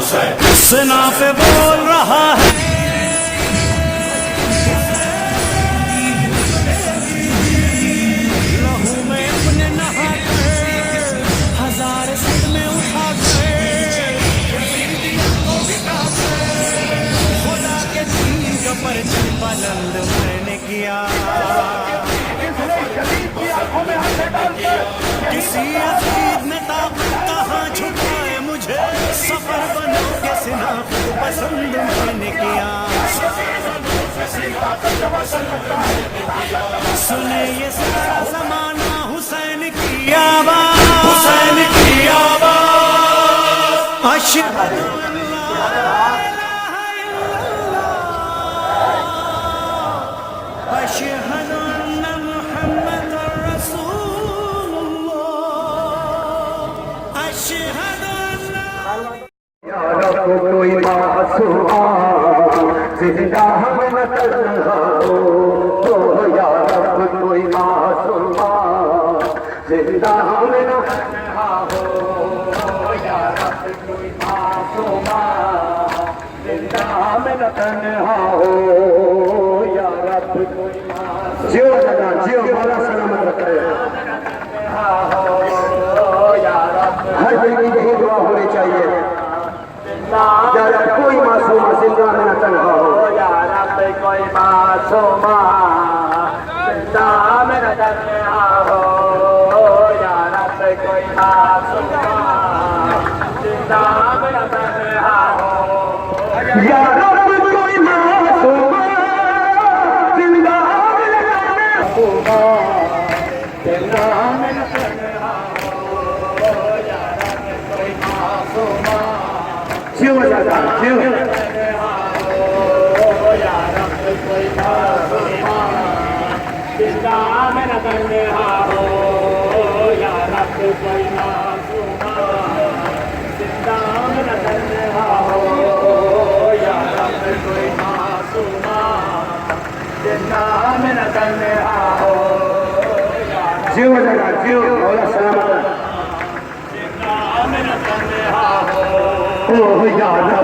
सेना पे बोल रहा है लहू में अपने नहा कर हजार सदमे उठा कर खुदा के दीन का परचम बुलंद मैंने किया किसी अजीब ने ताकत कहाँ झुकाए मुझे सफर बनो के सिना पसंद मैंने किया सुने ये सारा जमाना हुसैन की आवाज़ हुसैन की आवाज़ अशहदु अशहदु अन्ना मुहम्मदुर रसूलुल्लाह अशहदु अन्ना या रब कोई मासूमा जिंदा हम न तन्हा हो या रब कोई मासूमा जिंदा हम न तन्हा हो या रब कोई मासूमा जिंदा हम न तन्हा हो या रब कोई जियो दादा जियो मौला सलामत रखे हर दिन यही दुआ होनी चाहिए या रब कोई मासूमा जिंदा में न तन्हा हो या रब कोई मासूमा जिंदा में न तन्हा हो या रब कोई मासूमा जिंदा में न तन्हा हो या रब कोई मासूमा जिंदा में न तन्हा हो जिंदा में न तन्हा हो या रब कोई मासूमा जियो दादा जियो या रब कोई मासूमा जिंदा में न तन्हा हो या रब कोई मासूमा जिंदा में न तन्हा हो या रब कोई मासूमा जिंदा में न तन्हा हो जियो दादा जियो मौला सलामत जिंदा में न तन्हा हो या रब